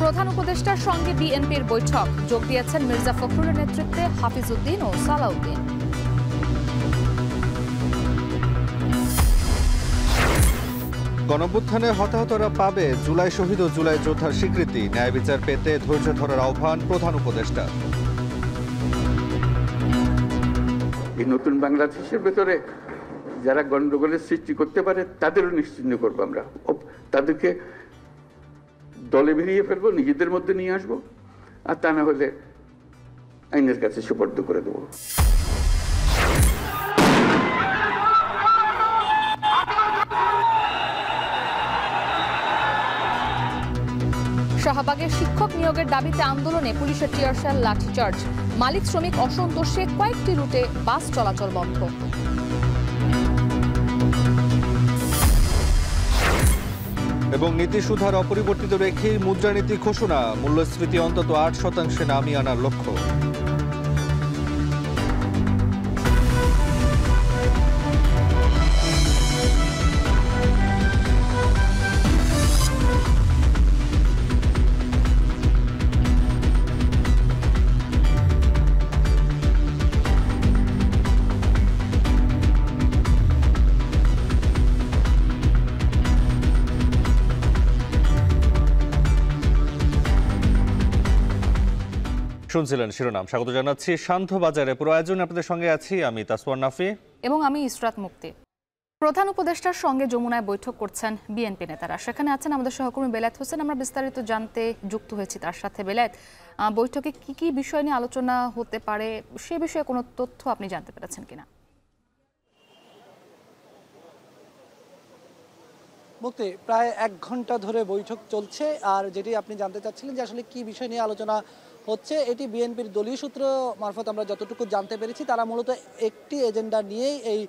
প্রধান উপদেষ্টার সঙ্গে বিএনপির বৈঠক, যোগ দিয়েছেন মির্জা ফখরুলের নেতৃত্বে হাফিজউদ্দিন ও সালাউদ্দিন। গণঅভ্যুত্থানে হতাহতরা পাবে জুলাই শহীদ ও জুলাই যোদ্ধার স্বীকৃতি, ন্যায় বিচার পেতে ধৈর্য ধরার আহ্বান প্রধান উপদেষ্টা। এই নতুন বাংলাদেশের ভেতরে যারা গন্ডগোলের সৃষ্টি করতে পারে তাদেরও নিশ্চিহ্ন করবো আমরা, তাদেরকে দলে বেরিয়ে ফেলবো, নিজেদের মধ্যে নিয়ে আসবো, আর তা না হলে আইনের কাছে সুপর্দ করে দেবো। শাহবাগের শিক্ষক নিয়োগের দাবিতে আন্দোলনে পুলিশের টিয়ারশেল, লাঠিচার্জ। মালিক শ্রমিক অসন্তোষে কয়েকটি রুটে বাস চলাচল বন্ধ। এবং নীতি সুধার অপরিবর্তিত রেখে মুদ্রানীতি ঘোষণা, মূল্যস্ফীতি অন্তত 8% নামিয়ে আনার লক্ষ্য। শুনছিলেন শিরোনাম। স্বাগত জানাচ্ছি শান্ত বাজারে। পুরো আয়োজন আপনাদের সঙ্গে আছি আমি তাসওয়ার নাফি এবং আমি ইসরাত মুক্তি। প্রধান উপদেষ্টার সঙ্গে যমুনায় বৈঠক করছেন বিএনপি নেতারা। সেখানে আছেন আমাদের সহকর্মী বেলায়েত হোসেন। আমরা বিস্তারিত জানতে যুক্ত হয়েছি তার সাথে। বেলায়েত, বৈঠকে কি কি বিষয় নিয়ে আলোচনা হতে পারে সে বিষয়ে কোনো তথ্য আপনি জানতে পেরেছেন কিনা? মুক্তি, প্রায় 1 ঘন্টা ধরে বৈঠক চলছে। আর যেটি আপনি জানতে চাচ্ছিলেন যে আসলে কি বিষয় নিয়ে আলোচনা হচ্ছে, এটি বিএনপির দলীয় সূত্র মারফত আমরা যতটুকু জানতে পেরেছি, তারা মূলত একটি এজেন্ডা নিয়েই এই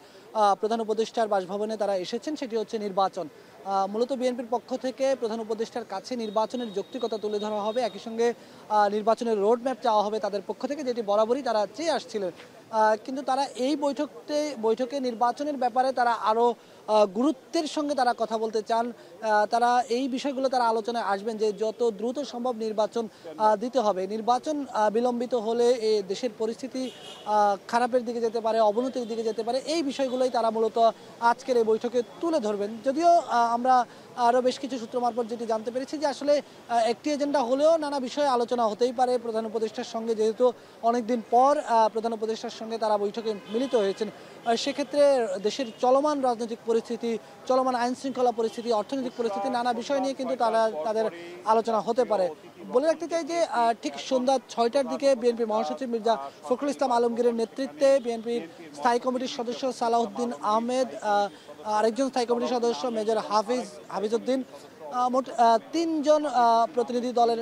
প্রধান উপদেষ্টার বাসভবনে তারা এসেছেন, সেটি হচ্ছে নির্বাচন। মূলত বিএনপির পক্ষ থেকে প্রধান উপদেষ্টার কাছে নির্বাচনের যৌক্তিকতা তুলে ধরা হবে, একই সঙ্গে নির্বাচনের রোডম্যাপ চাওয়া হবে তাদের পক্ষ থেকে, যেটি বরাবরই তারা চেয়ে আসছিলেন। কিন্তু তারা এই বৈঠকে নির্বাচনের ব্যাপারে তারা আরও গুরুত্বের সঙ্গে তারা কথা বলতে চান। তারা এই বিষয়গুলো তারা আলোচনায় আসবেন যে যত দ্রুত সম্ভব নির্বাচন দিতে হবে। নির্বাচন বিলম্বিত হলে এই দেশের পরিস্থিতি খারাপের দিকে যেতে পারে, অবনতির দিকে যেতে পারে। এই বিষয়গুলোই তারা মূলত আজকের এই বৈঠকে তুলে ধরবেন। যদিও আমরা আরও বেশ কিছু সূত্র মারফত যেটি জানতে পেরেছি যে আসলে একটি এজেন্ডা হলেও নানা বিষয়ে আলোচনা হতেই পারে প্রধান উপদেষ্টার সঙ্গে, যেহেতু অনেকদিন পর প্রধান উপদেষ্টার সঙ্গে তারা বৈঠকে মিলিত হয়েছেন। সেক্ষেত্রে দেশের চলমান রাজনৈতিক পরিস্থিতি, চলমান আইন শৃঙ্খলা পরিস্থিতি, অর্থনৈতিক পরিস্থিতি, নানা বিষয় নিয়ে কিন্তু তাদের আলোচনা হতে পারে। বলে রাখতে চাই যে ঠিক সন্ধ্যা 6টার দিকে বিএনপি মহাসচিব মির্জা ফখরুল ইসলাম আলমগীরের নেতৃত্বে বিএনপির স্থায়ী কমিটির সদস্য সালাউদ্দিন আহমেদ, আরেকজন স্থায়ী কমিটির সদস্য মেজর হাফিজউদ্দিন, মোট 3 জন প্রতিনিধি দলের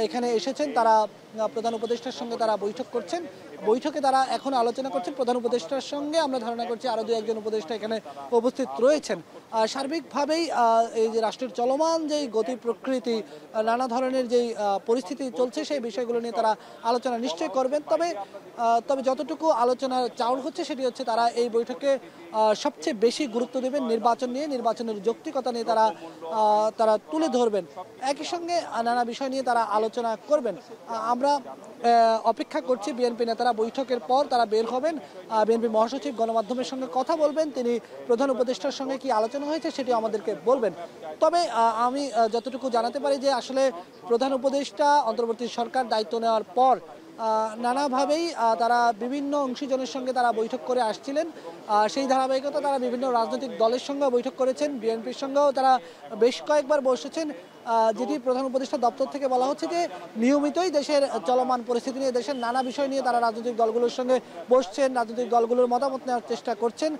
এখানে এসেছেন। তারা প্রধান উপদেষ্টার সঙ্গে তারা বৈঠক করছেন। বৈঠকে তারা এখন আলোচনা করছেন প্রধান উপদেষ্টার সঙ্গে। আমরা ধারণা করছি আরও 2-1 জন উপদেষ্টা এখানে উপস্থিত রয়েছেন। সার্বিকভাবেই এই যে রাষ্ট্রের চলমান যেই গতি প্রকৃতি, নানা ধরনের যেই পরিস্থিতি চলছে, সেই বিষয়গুলো নিয়ে তারা আলোচনা নিশ্চয়ই করবেন। তবে যতটুকু আলোচনার চাউর হচ্ছে সেটি হচ্ছে তারা এই বৈঠকে সবচেয়ে বেশি গুরুত্ব দেবেন নির্বাচন নিয়ে, নির্বাচনের যৌক্তিকতা নিয়ে তারা তুলে ধরবেন। একই সঙ্গে নানা বিষয় নিয়ে তারা আলোচনা করবেন। আমরা অপেক্ষা করছি বিএনপি নেতারা বৈঠকের পর তারা বের হবেন। বিএনপি মহাসচিব গণমাধ্যমের সঙ্গে কথা বলবেন, তিনি প্রধান উপদেষ্টার সঙ্গে কি আলোচনা হয়েছে সেটি আমাদেরকে বলবেন। তবে আমি যতটুকু জানাতে পারি যে আসলে প্রধান উপদেষ্টা অন্তর্বর্তী সরকার দায়িত্ব নেওয়ার পর নানাভাবেই তারা বিভিন্ন অংশীজনের সঙ্গে তারা বৈঠক করে আসছিলেন। সেই ধারাবাহিকতা তারা বিভিন্ন রাজনৈতিক দলের সঙ্গে বৈঠক করেছেন, বিএনপির সঙ্গেও তারা বেশ কয়েকবার বসেছেন। যেটি প্রধান উপদেষ্টা দপ্তর থেকে বলা হচ্ছে যে নিয়মিতই দেশের চলমান পরিস্থিতি নিয়ে, দেশের নানা বিষয় নিয়ে তারা রাজনৈতিক দলগুলোর সঙ্গে বসছেন, রাজনৈতিক দলগুলোর মতামত নেওয়ার চেষ্টা করছেন।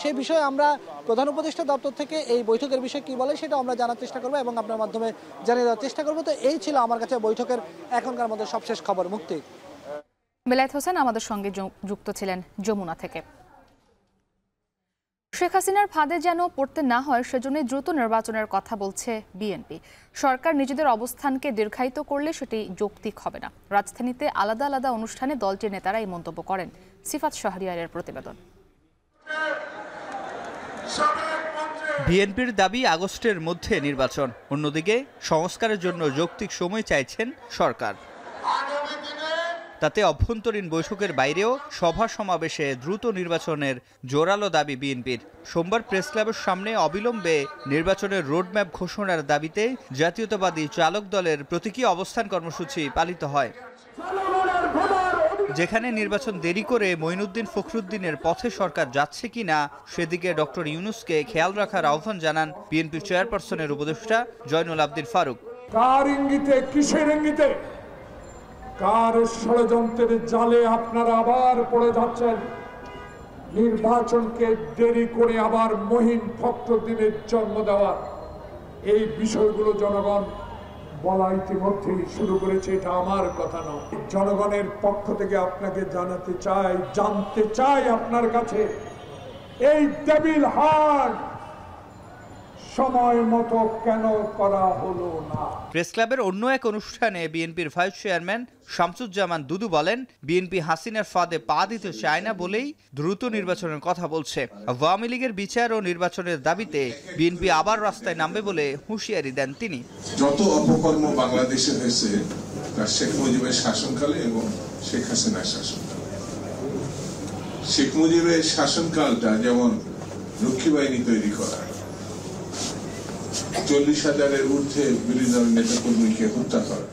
সেই বিষয়ে আমরা প্রধান উপদেষ্টা দপ্তর থেকে এই বৈঠকের বিষয়ে কি বলে সেটা আমরা জানার চেষ্টা করবো এবং আপনার মাধ্যমে জানিয়ে দেওয়ার চেষ্টা করবো। তো এই ছিল আমার কাছে বৈঠকের এখনকার মধ্যে সবশেষ খবর। মুক্তি। বেলায়েত হোসেন আমাদের সঙ্গে যুক্ত ছিলেন যমুনা থেকে। শেখ হাসিনার ফাঁদে যেন পড়তে না হয় সেজন্য দ্রুত নির্বাচনের কথা বলছে বিএনপি। সরকার নিজেদের অবস্থানকে দীর্ঘায়িত করলে সেটি যৌক্তিক হবে না। রাজধানীতে আলাদা আলাদা অনুষ্ঠানে দলটির নেতারা এই মন্তব্য করেন। সিফাত শাহরিয়ারের প্রতিবেদন। বিএনপির দাবি আগস্টের মধ্যে নির্বাচন, অন্যদিকে সংস্কারের জন্য যৌক্তিক সময় চাইছেন সরকার। তাতে অভ্যন্তরীণ বৈঠকের বাইরেও সভা সমাবেশে দ্রুত নির্বাচনের জোরালো দাবি বিএনপির। সোমবার প্রেস ক্লাবের সামনে অবিলম্বে নির্বাচনের রোডম্যাপ ঘোষণার দাবিতে জাতীয়তাবাদী চালক দলের প্রতীকী অবস্থান কর্মসূচি পালিত হয়। যেখানে নির্বাচন দেরি করে মঈনুদ্দিন ফখরুদ্দিনের পথে সরকার যাচ্ছে কিনা সেদিকে ডক্টর ইউনূসকে খেয়াল রাখার আহ্বান জানান বিএনপি চেয়ারপারসনের উপদেষ্টা জয়নুল আবদীন ফারুক। কার ইঙ্গিতে, কিসের ইঙ্গিতে, কার ষড়যন্ত্রের জালে আপনারা আবার পড়ে যাচ্ছেন? নির্বাচনকে দেরি করে আবার মহিন ফখরুদ্দিনের জন্ম দেওয়া, এই বিষয়গুলো জনগণ বলা ইতিমধ্যেই শুরু করেছে। এটা আমার কথা নয়, জনগণের পক্ষ থেকে আপনাকে জানতে চাই আপনার কাছে এই টেবিল হার্ট সময় মতো কেন করা হলো না। প্রেস ক্লাবের অন্য এক অনুষ্ঠানে বিএনপির ভাইস চেয়ারম্যান শামসুজ্জামান দুদু বলেন, বিএনপি হাসিনার ফাঁদে পা দিতে চায় না বলেই দ্রুত নির্বাচনের কথা বলছে। আওয়ামী লীগের বিচার ও নির্বাচনের দাবিতে বিএনপি আবার রাস্তায় নামবে বলে হুঁশিয়ারি দেন তিনি। যত অপকর্ম বাংলাদেশে হয়েছে তা শেখ মুজিবের শাসনকালে এবং শেখ হাসিনার শাসনকালে। শেখ মুজিবের শাসনকালটা যেমন রক্ষী বাহিনী তৈরি করা, 40,000-এর ঊর্ধ্বে বিরোধী দলের নেতাকর্মীকে হত্যা করা।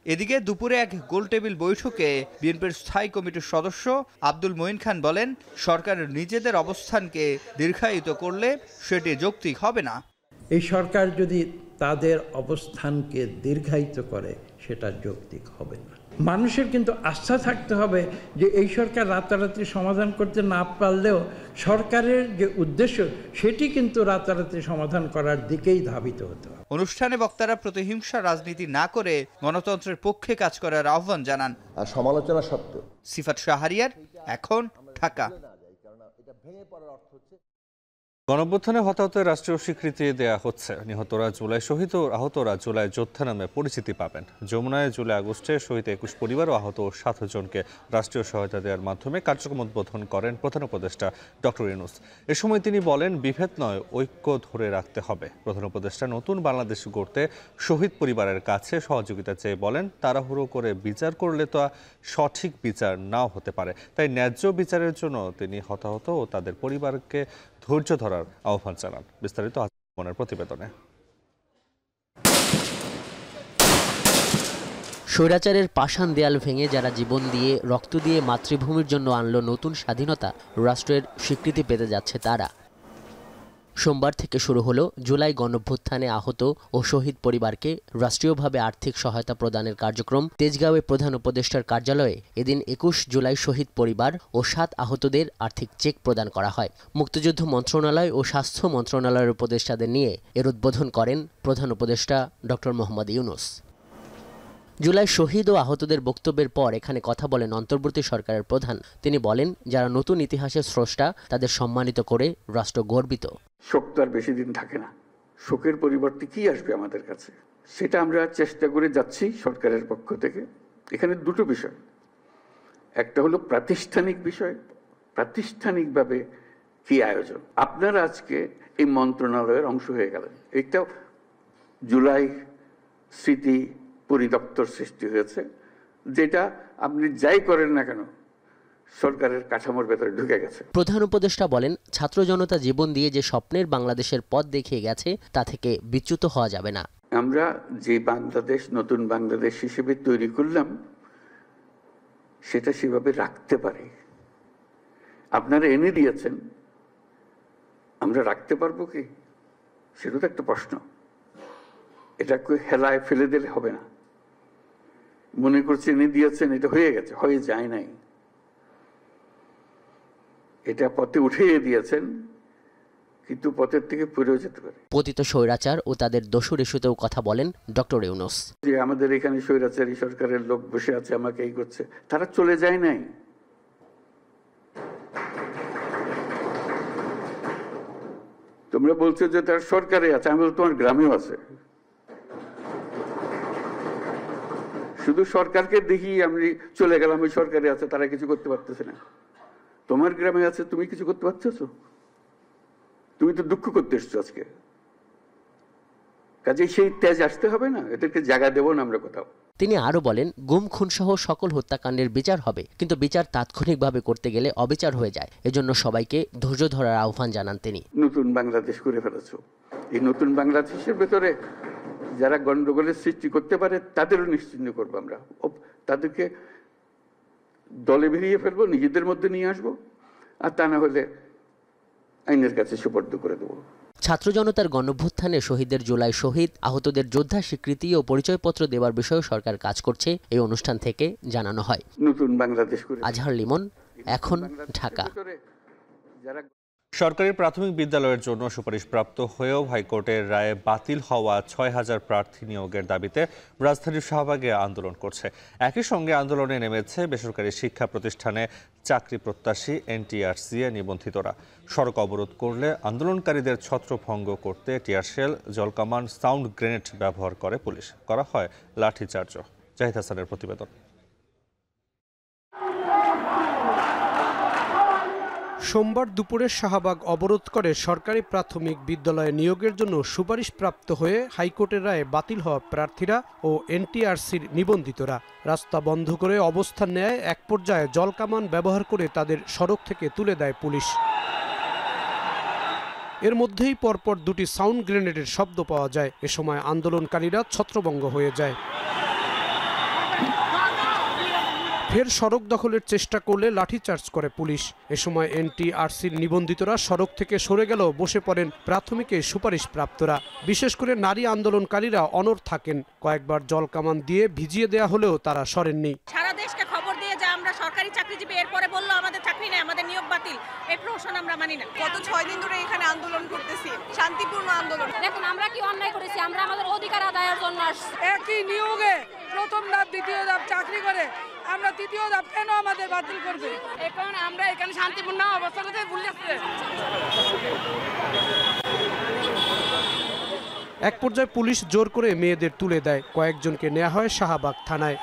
এদিকে দুপুরে এক গোল টেবিল বৈঠকে বিএনপির স্থায়ী কমিটির সদস্য আব্দুল মঈন খান বলেন, সরকারের নিজেদের অবস্থানকে দীর্ঘায়িত করলে সেটি যৌক্তিক হবে না। এই সরকার যদি তাদের অবস্থানকে দীর্ঘায়িত করে সেটা যৌক্তিক হবে না। মানুষের কিন্তু আস্থা থাকতে হবে যে এই সরকার রাতারাতি সমাধান করতে না পারলেও সরকারের যে উদ্দেশ্য সেটি কিন্তু রাতারাতি সমাধান করার দিকেই ধাবিত হতে হবে। অনুষ্ঠানে বক্তারা প্রতিহিংসা রাজনীতি না করে গণতন্ত্রের পক্ষে কাজ করার আহ্বান জানান। আর সমালোচনা সত্ত্বেও সিফাত শাহরিয়ার, এখন, ঢাকা। গণঅভ্যুত্থানে হতাহতের রাষ্ট্রীয় স্বীকৃতি দেয়া হচ্ছে। নিহতরা জুলাই শহীদ ও আহতরা জুলাই যোদ্ধা নামে পরিচিতি পাবেন। যমুনায় জুলাই আগস্টে শহীদ 21 পরিবার ও আহত 7 জনকে রাষ্ট্রীয় সহায়তা দেওয়ার মাধ্যমে কার্যক্রম উদ্বোধন করেন প্রধান উপদেষ্টা ডক্টর ইউনূস। এ সময় তিনি বলেন, বিভেদ নয়, ঐক্য ধরে রাখতে হবে। প্রধান উপদেষ্টা নতুন বাংলাদেশ গড়তে শহীদ পরিবারের কাছে সহযোগিতা চেয়ে বলেন, তাড়াহুড়ো করে বিচার করলে তো সঠিক বিচার নাও হতে পারে। তাই ন্যায্য বিচারের জন্য তিনি হতাহত ও তাদের পরিবারকে ধৈর্য ধরার আহ্বান জানান। বিস্তারিত মনের প্রতিবেদনে। স্বৈরাচারের পাষাণ দেয়াল ভেঙে যারা জীবন দিয়ে রক্ত দিয়ে মাতৃভূমির জন্য আনলো নতুন স্বাধীনতা, রাষ্ট্রের স্বীকৃতি পেতে যাচ্ছে তারা। সোমবার থেকে শুরু হলো জুলাই গণঅভ্যুত্থানে আহত ও শহীদ পরিবারকে রাষ্ট্রীয়ভাবে আর্থিক সহায়তা প্রদানের কার্যক্রম। তেজগাঁওয়ে প্রধান উপদেষ্টার কার্যালয়ে এদিন 21 জুলাই শহীদ পরিবার ও 7 আহতদের আর্থিক চেক প্রদান করা হয়। মুক্তিযুদ্ধ মন্ত্রণালয় ও স্বাস্থ্য মন্ত্রণালয়ের উপদেষ্টাদের নিয়ে এর উদ্বোধন করেন প্রধান উপদেষ্টা ডক্টর মোহাম্মদ ইউনূস। জুলাই শহীদ ও আহতদের বক্তব্যের পর এখানে কথা বলেন অন্তর্বর্তী সরকারের প্রধান। তিনি বলেন, যারা নতুন ইতিহাসের স্রষ্টা তাদের সম্মানিত করে রাষ্ট্র গর্বিত। শোক তো আর বেশি দিন থাকে না। শোকের পরিবর্তে কি আসবে আমাদের কাছে, সেটা আমরা চেষ্টা করে যাচ্ছি সরকারের পক্ষ থেকে। এখানে দুটো বিষয়, একটা হলো প্রাতিষ্ঠানিক বিষয়, প্রাতিষ্ঠানিকভাবে কি আয়োজন। আপনারা আজকে এই মন্ত্রণালয়ের অংশ হয়ে গেলেন। একটা জুলাই স্মৃতি পরিদপ্তর সৃষ্টি হয়েছে, যেটা আপনি যাই করেন না কেন সরকারের কাঠামোর ভেতরে ঢুকে গেছে। প্রধান উপদেষ্টা বলেন, ছাত্র জনতা জীবন দিয়ে যে স্বপ্নের বাংলাদেশের পথ দেখিয়ে গেছে তা থেকে বিচ্যুত হওয়া যাবে না। আমরা যে বাংলাদেশ নতুন বাংলাদেশ হিসেবে তৈরি করলাম সেটা সেভাবে রাখতে পারি। আপনারা এনে দিয়েছেন, আমরা রাখতে পারবো কি, সেটা তো একটা প্রশ্ন। এটা হেলায় ফেলে দিলে হবে না। মনে করছে এনে দিয়েছেন, এটা হয়ে গেছে, হয়ে যায় নাই। এটা পথে উঠিয়ে দিয়েছেন, কিন্তু পথের থেকে পড়েও যেতে পারে। পতিত স্বৈরাচার ও তাদের দোসর ইস্যুতেও কথা বলেন ডক্টর ইউনূস। যে আমাদের এখানে স্বৈরাচারী সরকারের লোক বসে আছে, আমাকে এই করছে, তারা চলে যায় নাই। তোমরা বলছো যে তার সরকারে আছে, আমি বলছি তোমার গ্রামেও আছে। শুধু সরকারকে দেখি আমি চলে গেলাম, ওই সরকারে আছে, তারা কিছু করতে পারতেছে না। তোমার গ্রামে আছে, তুমি কিছু করতে পারতেছো? তুমি তো দুঃখ করতে এসছো আজকে, কাজেই সেই তেজ আসতে হবে না, এদেরকে জায়গা দেবো না আমরা কোথাও। তিনি আরো বলেন, গুম খুনসহ সকল হত্যাকাণ্ডের বিচার হবে, কিন্তু বিচার তাৎক্ষণিকভাবে করতে গেলে অবিচার হয়ে যায়। এজন্য সবাইকে ধৈর্য ধরার আহ্বান জানান তিনি। নতুন বাংলাদেশ করে ফেলেছো, এই নতুন বাংলাদেশের ভেতরে যারা গন্ডগোলের সৃষ্টি করতে পারে তাদেরও নিশ্চিহ্ন করবো আমরা, তাদেরকে দলে বেরিয়ে ফেলবো, নিজেদের মধ্যে নিয়ে আসবো, আর তা না হলে আইনের কাছে সুপর্দ করে দেবো। ছাত্র জনতার গণঅভ্যুত্থানে শহীদদের জুলাই শহীদ, আহতদের যোদ্ধা স্বীকৃতি ও পরিচয়পত্র দেওয়ার বিষয়ে সরকার কাজ করছে, এই অনুষ্ঠান থেকে জানানো হয়। নতুন বাংলাদেশ করে আজহার লিমন, এখন, ঢাকা। সরকারি প্রাথমিক বিদ্যালয়ের জন্য সুপারিশপ্রাপ্ত হয়েও হাইকোর্টের রায়ে বাতিল হওয়া ৬,০০০ প্রার্থী নিয়োগের দাবিতে রাজধানীর শাহবাগে আন্দোলন করছে। একই সঙ্গে আন্দোলনে নেমেছে বেসরকারি শিক্ষা প্রতিষ্ঠানে চাকরি প্রত্যাশী এনটিআরসি নিবন্ধিতরা। সড়ক অবরোধ করলে আন্দোলনকারীদের ছত্রভঙ্গ করতে টিয়ারশেল, জলকামান, সাউন্ড গ্রেনেড ব্যবহার করে পুলিশ। করা হয় লাঠিচার্জও। জাহিদ হাসানের প্রতিবেদন। সোমবার দুপুরে শাহবাগ অবরোধ করে সরকারি প্রাথমিক বিদ্যালয়ে নিয়োগের জন্য সুপারিশপ্রাপ্ত হয়ে হাইকোর্টের রায়ে বাতিল হওয়া প্রার্থীরা ও এনটিআরসির নিবন্ধিতরা রাস্তা বন্ধ করে অবস্থান নেয়। এক পর্যায়ে জলকামান ব্যবহার করে তাদের সড়ক থেকে তুলে দেয় পুলিশ। এর মধ্যেই পরপর দুটি সাউন্ড গ্রেনেডের শব্দ পাওয়া যায়। এ সময় আন্দোলনকারীরা ছত্রভঙ্গ হয়ে যায়। ফের সড়ক দখলের চেষ্টা করলে লাঠিচার্জ করে পুলিশ। এ সময় এনটিআরসির নিবন্ধিতরা সড়ক থেকে সরে গেলেও বসে পড়েন প্রাথমিকে সুপারিশপ্রাপ্তরা। বিশেষ করে নারী আন্দোলনকারীরা অনড় থাকেন। কয়েকবার জলকামান দিয়ে ভিজিয়ে দেয়া হলেও তারা সরেননি। সারা দেশকে খবর দিয়ে যে আমরা সরকারি চাকরিজীবী, এরপরে বললো আমাদের চাকরি নেই, আমাদের নিয়োগ বাতিল। এই প্রশ্ন আমরা মানি না। গত 6 দিন ধরে এখানে আন্দোলন করতেছি, শান্তিপূর্ণ আন্দোলন। দেখুন আমরা কি অন্যায় করেছি, আমরা আমাদের অধিকার আদায়ের জন্য আসছি। একই নিয়োগে প্রথম ধাপ দ্বিতীয় ধাপ চাকরি করে আমরা তৃতীয় ধাপ কেন আমাদের বাতিল করবে? এখন আমরা এখানে শান্তিপূর্ণ অবস্থা করতে ভুলে যাচ্ছে। এক পর্যায়ে পুলিশ জোর করে মেয়েদের তুলে দেয়। কয়েকজনকে নেওয়া হয় শাহবাগ থানায়।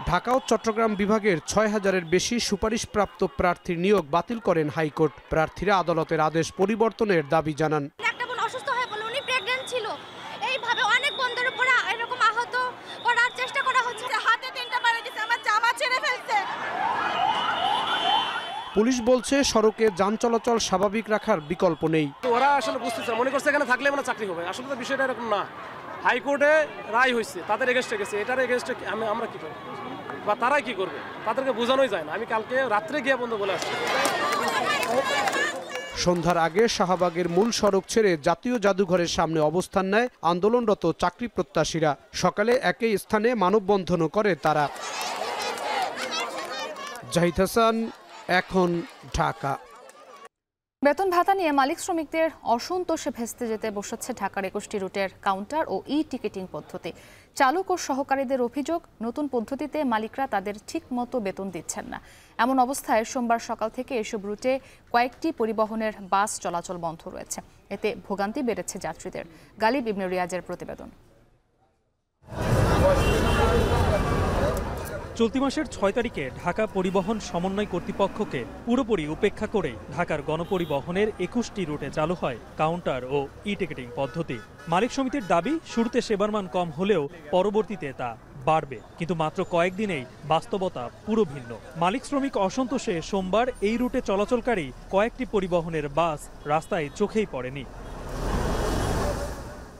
ঢাকা ও চট্টগ্রাম বিভাগের ৬,০০০-এর বেশি সুপারিশপ্রাপ্ত প্রার্থীর নিয়োগ বাতিল করেন হাইকোর্ট। প্রার্থীরা আদালতের আদেশ পরিবর্তনের দাবি জানান। একটা বোন অসুস্থ হয়ে বলে উনি প্রেগন্যান্ট ছিল, এইভাবে অনেক বন্ধের উপর এরকম আহত করার চেষ্টা করা হচ্ছে। হাতে 3টা মারা গেছে, আমার জামা ছেড়ে ফেলছে। পুলিশ বলছে সড়কে যান চলাচল স্বাভাবিক রাখার বিকল্প নেই। ওরা আসলে বুঝতেছে, মনে করছে এখানে থাকলে মানে চাকরি হবে। আসলে তো বিষয়টা এরকম না। হাইকোর্টে রায় হয়েছে, তাদের এগেস্টে গেছে, এটার এগেস্টে আমরা কি করব বা তারাই কি করবে, তাদেরকে বোঝানোই যায় না। আমি কালকে রাত্রে গিয়ে বন্ধ বলে আসছি। সন্ধ্যার আগে শাহবাগের মূল সড়ক ছেড়ে জাতীয় জাদুঘরের সামনে অবস্থান নেয় আন্দোলনরত চাকরি প্রত্যাশীরা। সকালে একই স্থানে মানববন্ধনও করে তারা। জাহিদ হাসান, এখন, ঢাকা। বেতন ভাতা নিয়ে মালিক শ্রমিকদের অসন্তোষে ভেস্তে যেতে বসেছে ঢাকার 21টি রুটের কাউন্টার ও টিকেটিং পদ্ধতি। চালক ও সহকারীদের অভিযোগ, নতুন পদ্ধতিতে মালিকরা তাদের ঠিক মতো বেতন দিচ্ছেন না। এমন অবস্থায় সোমবার সকাল থেকে এসব রুটে কয়েকটি পরিবহনের বাস চলাচল বন্ধ রয়েছে। এতে ভোগান্তি বেড়েছে যাত্রীদের। গালিব ইবনে রিয়াজের প্রতিবেদন। চলতি মাসের 6 তারিখে ঢাকা পরিবহন সমন্বয় কর্তৃপক্ষকে পুরোপুরি উপেক্ষা করে ঢাকার গণপরিবহনের 21টি রুটে চালু হয় কাউন্টার ও টিকেটিং পদ্ধতি। মালিক সমিতির দাবি, শুরুতে সেবার মান কম হলেও পরবর্তীতে তা বাড়বে, কিন্তু মাত্র কয়েকদিনেই বাস্তবতা পুরো ভিন্ন। মালিক শ্রমিক অসন্তোষে সোমবার এই রুটে চলাচলকারী কয়েকটি পরিবহনের বাস রাস্তায় চোখেই পড়েনি।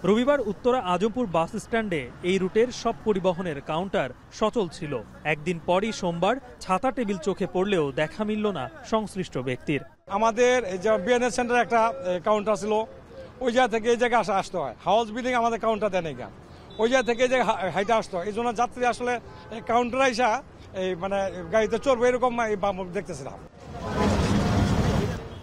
রবিবার উত্তরা আজমপুর বাস স্ট্যান্ডে এই রুটের সব পরিবহনের কাউন্টার সচল ছিল। একদিন পরই সোমবার ছাতা টেবিল চোখে পড়লেও দেখা মিলল না সংশ্লিষ্ট ব্যক্তির। আমাদের যে বিএনএস সেন্টার একটা কাউন্টার ছিল, ওই জায়গা থেকে এই জায়গায় আসতে হয়। হাউস বিল্ডিং আমাদের কাউন্টার দেয় না, ওই জায়গা থেকে এই জায়গায় হাইটে আসতে হয়। এই জন্য যাত্রী আসলে কাউন্টারে আসা এই মানে গাড়িতে চড়বে এরকম দেখতেছিলাম।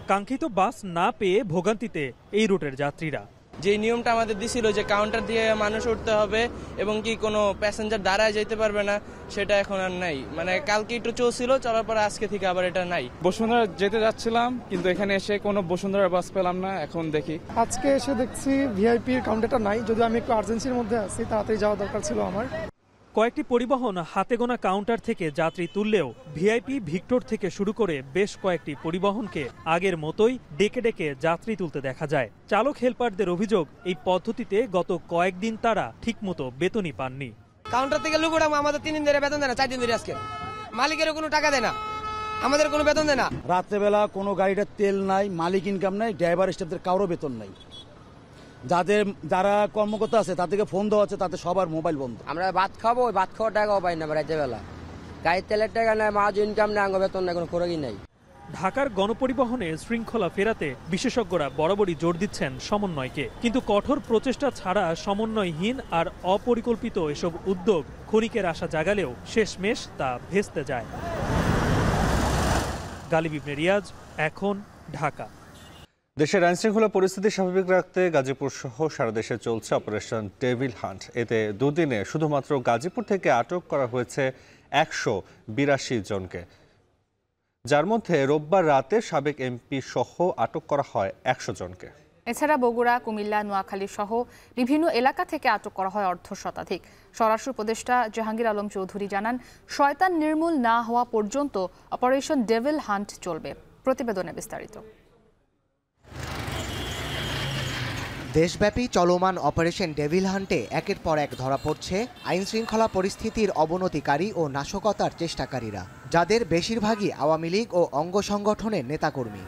কাঙ্ক্ষিত বাস না পেয়ে ভোগান্তিতে এই রুটের যাত্রীরা। যে নিয়মটা আমাদের দিছিল যে কাউন্টার দিয়ে মানুষ উঠতে হবে এবং কি কোনো প্যাসেঞ্জার দাঁড়ায় যেতে পারবে না, সেটা এখন আর নাই। মানে কালকে একটু চলছিল, চলার পর আজকে থেকে আবার এটা নাই। বসুন্ধরা যেতে যাচ্ছিলাম, কিন্তু এখানে এসে কোনো বসুন্ধরা বাস পেলাম না। এখন দেখি আজকে এসে দেখছি ভিআইপির কাউন্টারটা নাই, যদি আমি একটু আর্জেন্সির মধ্যে আছি, তাড়াতাড়ি যাওয়া দরকার ছিল আমার। কয়েকটি পরিবহন হাতে গোনা কাউন্টার থেকে যাত্রী তুললেও ভিআইপি, ভিক্টর থেকে শুরু করে বেশ কয়েকটি পরিবহনকে আগের মতোই ডেকে ডেকে যাত্রী তুলতে দেখা যায়। চালক হেলপারদের অভিযোগ, এই পদ্ধতিতে গত কয়েকদিন তারা ঠিকমতো বেতনই পাননি। কাউন্টার থেকে লুক ওঠাবো, আমাদের 3 দিন ধরে বেতন দেয় না, 4 দিন ধরে আজকে মালিকেরও কোনো টাকা দেয় না, আমাদের কোনো বেতন দেয় না। রাত্রেবেলা কোনো গাড়িটার তেল নাই, মালিক ইনকাম নাই, ড্রাইভার স্টাফদের কারো বেতন নাই। যারা কর্মকর্তা আছে তাদেরকে ফোন দেওয়া আছে, তাদের সবার মোবাইল বন্ধ। আমরা ভাত খাবো, ওই ভাত খাওয়ার টাকাও পাই না রাত্রেবেলা, গাড়ির তেলের টাকা নাই, মাঝ ইনকাম নাই, আঙ্গ বেতন নাই, কোনো খরচই নাই। ঢাকার গণপরিবহনে শৃঙ্খলা ফেরাতে বিশেষজ্ঞরা বরাবরই জোর দিচ্ছেন সমন্বয়কে, কিন্তু কঠোর প্রচেষ্টা ছাড়া সমন্বয়হীন আর অপরিকল্পিত এসব উদ্যোগ ক্ষণিকের আশা জাগালেও শেষমেশ তা ভেস্তে যায়। গালিব ইবনে রিয়াজ, এখন, ঢাকা। দেশের আইনশৃঙ্খলা পরিস্থিতি স্বাভাবিক রাখতে গাজীপুর সহ সারা দেশে চলছে অপারেশন ডেভিল হান্ট। এতে দুদিনে শুধুমাত্র গাজীপুর থেকে আটক করা হয়েছে 182 জনকে, যার মধ্যে রোববার রাতে সাবেক এমপি সহ আটক করা হয় 100 জনকে। এছাড়া বগুড়া, কুমিল্লা, নোয়াখালী সহ বিভিন্ন এলাকা থেকে আটক করা হয় অর্ধশতাধিক। স্বরাষ্ট্র উপদেষ্টা জাহাঙ্গীর আলম চৌধুরী জানান, শয়তান নির্মূল না হওয়া পর্যন্ত অপারেশন ডেভিল হান্ট চলবে। প্রতিবেদনে বিস্তারিত। দেশব্যাপী চলমান অপারেশন ডেভিল হান্টে একের পর এক ধরা পড়ছে আইনশৃঙ্খলা পরিস্থিতির অবনতিকারী ও নাশকতার চেষ্টাকারীরা, যাদের বেশিরভাগই আওয়ামী লীগ ও অঙ্গ সংগঠনের নেতাকর্মী।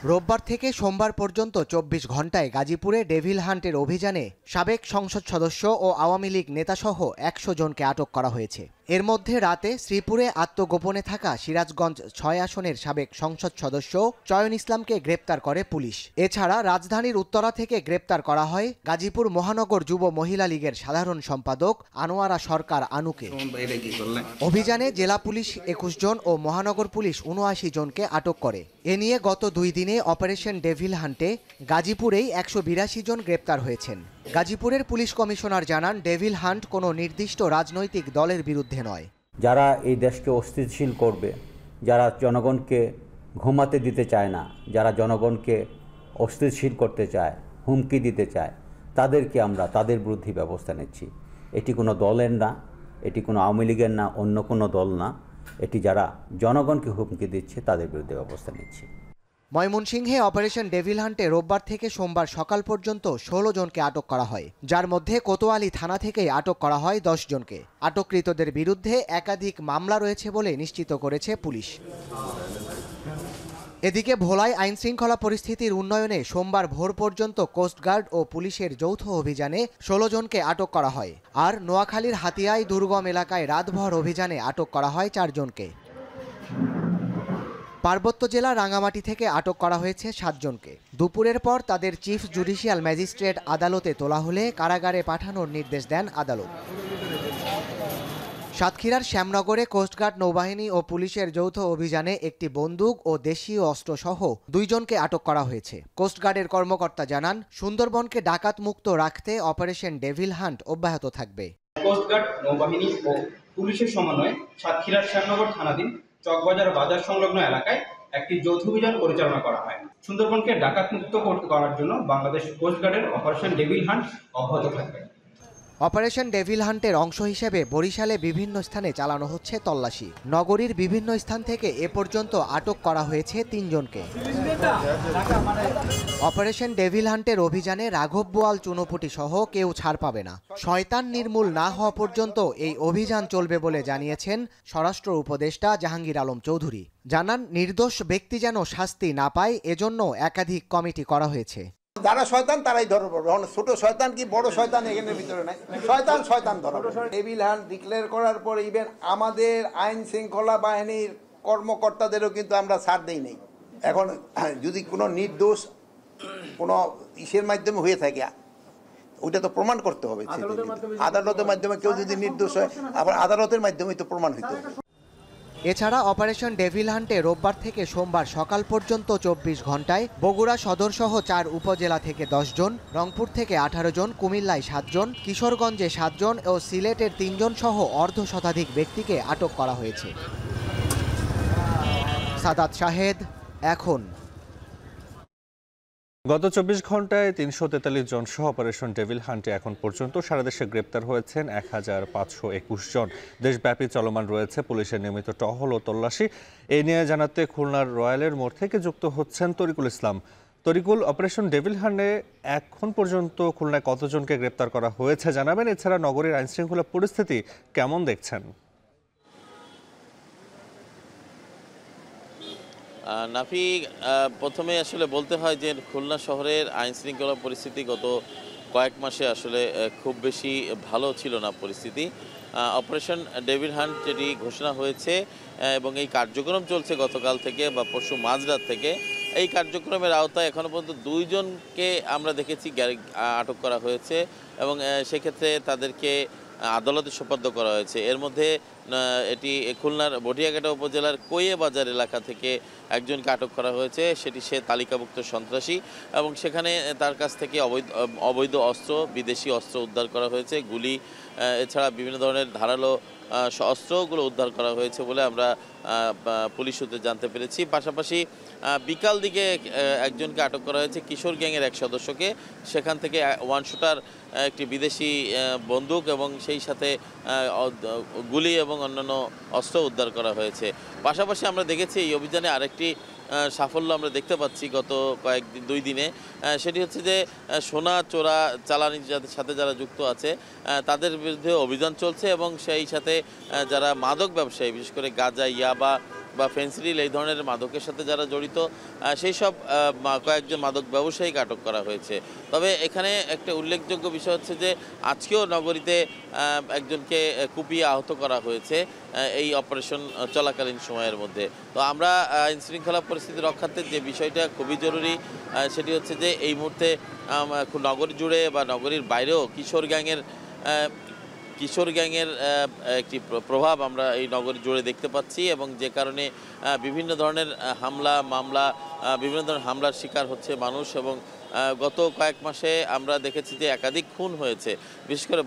রোববার থেকে সোমবার পর্যন্ত 24 ঘণ্টায় গাজীপুরে ডেভিল হান্টের অভিযানে সাবেক সংসদ সদস্য ও আওয়ামী লীগ নেতাসহ 100 জনকে আটক করা হয়েছে। এর মধ্যে রাতে শ্রীপুরে আত্মগোপনে থাকা সিরাজগঞ্জ 6 আসনের সাবেক সংসদ সদস্য চয়ন ইসলামকে গ্রেপ্তার করে পুলিশ। এছাড়া রাজধানীর উত্তরা থেকে গ্রেপ্তার করা হয় গাজীপুর মহানগর যুব মহিলা লীগের সাধারণ সম্পাদক আনোয়ারা সরকার আনুকে। অভিযানে জেলা পুলিশ 21 জন ও মহানগর পুলিশ 79 জনকে আটক করে। এ নিয়ে গত 2 দিনে অপারেশন ডেভিল হান্টে গাজীপুরেই 182 জন গ্রেপ্তার হয়েছেন। গাজীপুরের পুলিশ কমিশনার জানান, ডেভিল হান্ট কোনো নির্দিষ্ট রাজনৈতিক দলের বিরুদ্ধে নয়। যারা এই দেশকে অস্থিতিশীল করবে, যারা জনগণকে ঘুমাতে দিতে চায় না, যারা জনগণকে অস্থিতিশীল করতে চায়, হুমকি দিতে চায়, তাদেরকে আমরা তাদের বিরুদ্ধে ব্যবস্থা নিচ্ছি। এটি কোনো দলের না, এটি কোনো আওয়ামী লীগের না, অন্য কোনো দল না, এটি যারা জনগণকে হুমকি দিচ্ছে তাদের বিরুদ্ধে ব্যবস্থা নিচ্ছি। ময়মনসিংহে অপারেশন ডেভিল হান্টে রোববার থেকে সোমবার সকাল পর্যন্ত 16 জনকে আটক করা হয়, যার মধ্যে কোতোয়ালি থানা থেকেই আটক করা হয় 10 জনকে। আটককৃতদের বিরুদ্ধে একাধিক মামলা রয়েছে বলে নিশ্চিত করেছে পুলিশ। এদিকে ভোলায় আইনশৃঙ্খলা পরিস্থিতির উন্নয়নে সোমবার ভোর পর্যন্ত কোস্টগার্ড ও পুলিশের যৌথ অভিযানে 16 জনকে আটক করা হয়। আর নোয়াখালীর হাতিয়ায় দুর্গম এলাকায় রাতভর অভিযানে আটক করা হয় 4 জনকে। পার্বত্য জেলা রাঙ্গামাটি থেকে আটক করা হয়েছে 7 জনকে। দুপুরের পর তাদের চিফ জুডিশিয়াল ম্যাজিস্ট্রেট আদালতে তোলা হলে কারাগারে পাঠানোর নির্দেশ দেন আদালত। সাতক্ষীরার শ্যামনগরে কোস্টগার্ড, নৌবাহিনী ও পুলিশের যৌথ অভিযানে একটি বন্দুক ও দেশীয় অস্ত্রসহ 2 জনকে আটক করা হয়েছে। কোস্টগার্ডের কর্মকর্তা জানান, সুন্দরবনকে ডাকাত মুক্ত রাখতে অপারেশন ডেভিল হান্ট অব্যাহত থাকবে। কোস্টগার্ড, নৌবাহিনী ও পুলিশের সমন্বয়ে সাতক্ষীরার শ্যামনগর থানাধীন চকবাজার বাজার সংলগ্ন এলাকায় একটি যৌথ অভিযান পরিচালনা করা হয়। সুন্দরবনকে ডাকাত মুক্ত করার জন্য বাংলাদেশ কোস্টগার্ডের অপারেশন ডেভিল হান্ট অব্যাহত থাকবে। অপারেশন ডেভিল হান্টের অংশ হিসেবে বরিশালে বিভিন্ন স্থানে চালানো হচ্ছে তল্লাশি। নগরীর বিভিন্ন স্থান থেকে এ পর্যন্ত আটক করা হয়েছে 3 জনকে। অপারেশন ডেভিল হান্টের অভিযানে রাঘব বোয়াল, চুনোপুটি সহ কেউ ছাড় পাবে না। শয়তান নির্মূল না হওয়া পর্যন্ত এই অভিযান চলবে বলে জানিয়েছেন স্বরাষ্ট্র উপদেষ্টা জাহাঙ্গীর আলম চৌধুরী। জানান, নির্দোষ ব্যক্তি যেন শাস্তি না পায় এজন্য একাধিক কমিটি করা হয়েছে। যারা শয়তান তারাই ধরা পড়বে। ছোট শয়তান কি বড় শয়তান এখানের ভিতরে নাই, শয়তান ধরা পড়বে। ডেভিল হান্ট ডিক্লেয়ার করার পর ইভেন আমাদের আইন শৃঙ্খলা বাহিনীর কর্মকর্তাদেরও কিন্তু আমরা ছাড় দেই নাই। এখন যদি কোনো নির্দোষ কোনো ইসের মাধ্যমে হয়ে থাকে, ওইটা তো প্রমাণ করতে হবে আদালতের মাধ্যমে। কেউ যদি নির্দোষ হয়, আবার আদালতের মাধ্যমে তো প্রমাণ হইতে হবে। এছাড়া অপারেশন ডেভিল হান্টে রোববার থেকে সোমবার সকাল পর্যন্ত 24 ঘণ্টায় বগুড়া সদরসহ 4 উপজেলা থেকে 10 জন, রংপুর থেকে 18 জন, কুমিল্লায় 7 জন, কিশোরগঞ্জে 7 জন ও সিলেটের 3 জন সহ অর্ধশতাধিক ব্যক্তিকে আটক করা হয়েছে। সাদাত শাহেদ, এখন। গত 24 ঘন্টায় 343 জন সহ অপারেশন ডেভিল হান্টে এখন পর্যন্ত সারা দেশে গ্রেপ্তার হয়েছেন 1521 জন। দেশব্যাপী চলমান রয়েছে পুলিশের নিয়মিত টহল ও তল্লাশি। এই নিয়ে জানাতে খুলনার রয়্যালের মোড় থেকে যুক্ত হচ্ছেন তরিকুল ইসলাম। তরিকুল, অপারেশন ডেভিল হান্টে এখন পর্যন্ত খুলনায় কতজনকে গ্রেপ্তার করা হয়েছে জানাবেন। এছাড়া নগরীর আইনশৃঙ্খলা পরিস্থিতি কেমন দেখছেন? নাফি, প্রথমে আসলে বলতে হয় যে খুলনা শহরের আইন শৃঙ্খলা পরিস্থিতি গত কয়েক মাসে আসলে খুব বেশি ভালো ছিল না পরিস্থিতি। অপারেশন ডেভিল হান্ট যেটি ঘোষণা হয়েছে এবং এই কার্যক্রম চলছে গতকাল থেকে বা পরশু মাঝরাত থেকে। এই কার্যক্রমের আওতায় এখনও পর্যন্ত 2 জনকে আমরা দেখেছি আটক করা হয়েছে এবং সেক্ষেত্রে তাদেরকে আদালতে সোপর্দ করা হয়েছে। এর মধ্যে এটি খুলনার বটিয়াঘাটা উপজেলার কোয়ে বাজার এলাকা থেকে একজনকে আটক করা হয়েছে। সে তালিকাভুক্ত সন্ত্রাসী এবং সেখানে তার কাছ থেকে অবৈধ অস্ত্র, বিদেশি অস্ত্র উদ্ধার করা হয়েছে, গুলি, এছাড়া বিভিন্ন ধরনের ধারালো অস্ত্রগুলো উদ্ধার করা হয়েছে বলে আমরা পুলিশ সূত্রে জানতে পেরেছি। পাশাপাশি বিকাল দিকে একজনকে আটক করা হয়েছে, কিশোর গ্যাংয়ের এক সদস্যকে। সেখান থেকে 1 শুটার, একটি বিদেশি বন্দুক এবং সেই সাথে গুলি এবং অন্যান্য অস্ত্র উদ্ধার করা হয়েছে। পাশাপাশি আমরা দেখেছি এই অভিযানে আরেকটি সাফল্য আমরা দেখতে পাচ্ছি গত 2 দিনে। সেটি হচ্ছে যে সোনা চোরা চালানির সাথে যারা যুক্ত আছে তাদের বিরুদ্ধে অভিযান চলছে এবং সেই সাথে যারা মাদক ব্যবসায়ী, বিশেষ করে গাঁজা, ইয়াবা বা ফেন্সিডিল এই ধরনের মাদকের সাথে যারা জড়িত সেই সব কয়েকজন মাদক ব্যবসায়ীকে আটক করা হয়েছে। তবে এখানে একটা উল্লেখযোগ্য বিষয় হচ্ছে যে আজকেও নগরীতে একজনকে কুপিয়ে আহত করা হয়েছে এই অপারেশন চলাকালীন সময়ের মধ্যে। তো আমরা আইনশৃঙ্খলা পরিস্থিতি রক্ষার্থে যে বিষয়টা খুবই জরুরি সেটি হচ্ছে যে এই মুহূর্তে নগরী জুড়ে বা নগরীর বাইরেও কিশোর গ্যাংয়ের একটি প্রভাব আমরা এই নগরী জুড়ে দেখতে পাচ্ছি এবং যে কারণে বিভিন্ন ধরনের মামলা বিভিন্ন ধরনের হামলার শিকার হচ্ছে মানুষ এবং গত কয়েক মাসে আমরা দেখেছি যে একাধিক খুন হয়েছে। বিশেষ করে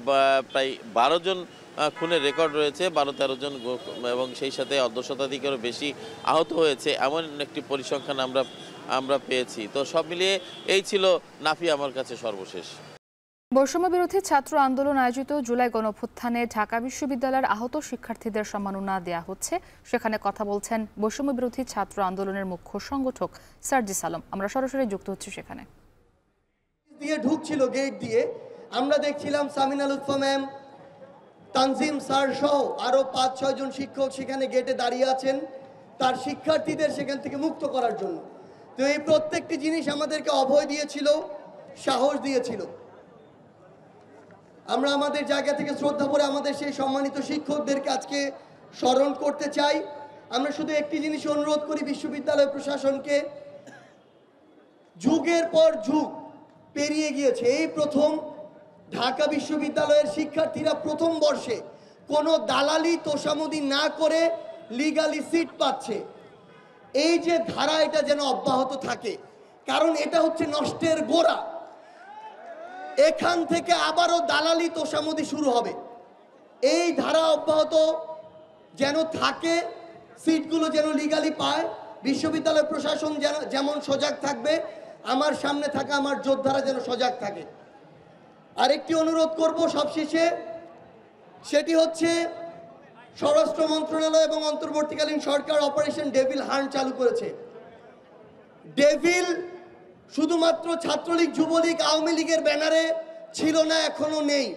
প্রায় 12 জন খুনের রেকর্ড রয়েছে, 12-13 জন এবং সেই সাথে অর্ধশতাধিকেরও বেশি আহত হয়েছে এমন একটি পরিসংখ্যান আমরা পেয়েছি। তো সব মিলিয়ে এই ছিল নাফি আমার কাছে সর্বশেষ। বৈষম্য বিরোধী ছাত্র আন্দোলন আয়োজিত জুলাই গণঅভ্যুত্থানে ঢাকা বিশ্ববিদ্যালয়ের আহত শিক্ষার্থীদের সম্মাননা দেয়া হচ্ছে। সেখানে কথা বলছেন বৈষম্য বিরোধী ছাত্র আন্দোলনের মুখ্য সংগঠক সার্জিস আলম। আমরা সরাসরি যুক্ত হচ্ছি সেখানে। দিয়ে ঢুকছিল গেট দিয়ে, আমরা দেখছিলাম সামিনা লুৎফা ম্যাম, তানজিম স্যার সহ আরো 5-6 জন শিক্ষক সেখানে গেটে দাঁড়িয়ে আছেন তার শিক্ষার্থীদের সেখান থেকে মুক্ত করার জন্য। তো এই প্রত্যেকটি জিনিস আমাদেরকে অভয় দিয়েছিল, সাহস দিয়েছিল। আমরা আমাদের জায়গা থেকে শ্রদ্ধা করে আমাদের সেই সম্মানিত শিক্ষকদেরকে আজকে স্মরণ করতে চাই। আমরা শুধু একটি জিনিস অনুরোধ করি বিশ্ববিদ্যালয় প্রশাসনকে, যুগের পর যুগ পেরিয়ে গিয়েছে, এই প্রথম ঢাকা বিশ্ববিদ্যালয়ের শিক্ষার্থীরা প্রথম বর্ষে কোনো দালালি তোষামোদি না করে লিগালি সিট পাচ্ছে। এই যে ধারা এটা যেন অব্যাহত থাকে, কারণ এটা হচ্ছে নষ্টের গোড়া। এখান থেকে আবারও দালালি তোষামোদি শুরু হবে। এই ধারা অব্যাহত যেন থাকে, সিটগুলো যেন লিগালি পায়, বিশ্ববিদ্যালয় প্রশাসন যেমন সজাগ থাকবে, আমার সামনে থাকা আমার যোদ্ধারা যেন সজাগ থাকে। আরেকটি অনুরোধ করব সবশেষে, সেটি হচ্ছে স্বরাষ্ট্র মন্ত্রণালয় এবং অন্তর্বর্তীকালীন সরকার অপারেশন ডেভিল হান্ট চালু করেছে। ডেভিল শুধুমাত্র ছাত্রলীগ, যুবলীগ, আওয়ামী লীগের ব্যানারে ছিল না, এখনো নেই।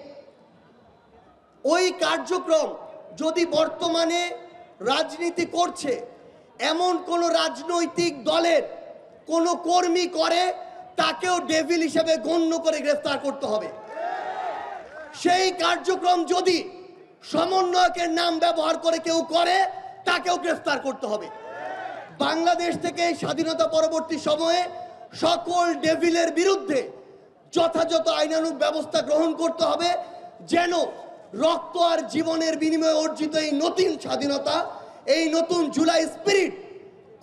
ওই কার্যক্রম যদি বর্তমানে রাজনীতি করছে এমন কোন রাজনৈতিক দলের কোন কর্মী করে, তাকেও ডেভিল হিসেবে গণ্য করে গ্রেফতার করতে হবে। সেই কার্যক্রম যদি সমন্বয়কের নাম ব্যবহার করে কেউ করে, তাকেও গ্রেফতার করতে হবে। বাংলাদেশ থেকে স্বাধীনতা পরবর্তী সময়ে সকল ডেভিলের বিরুদ্ধে যথাযথ আইনানুগ ব্যবস্থা গ্রহণ করতে হবে, যেন রক্ত আর জীবনের বিনিময়ে অর্জিত এই নতুন স্বাধীনতা, এই নতুন জুলাই স্পিরিট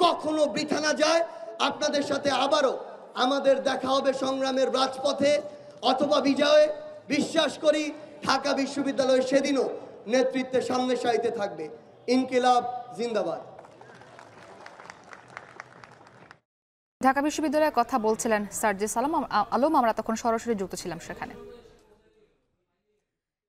কখনো বৃথা না যায়। আপনাদের সাথে আবারও আমাদের দেখা হবে সংগ্রামের রাজপথে অথবা বিজয়ে। বিশ্বাস করি ঢাকা বিশ্ববিদ্যালয় সেদিনও নেতৃত্বের সামনে সারিতে থাকবে। ইনকিলাব জিন্দাবাদ। ঢাকা বিশ্ববিদ্যালয়ের কথা বলছিলেন সার্জিস আলম, আমরা তখন সরাসরি যুক্ত ছিলাম সেখানে।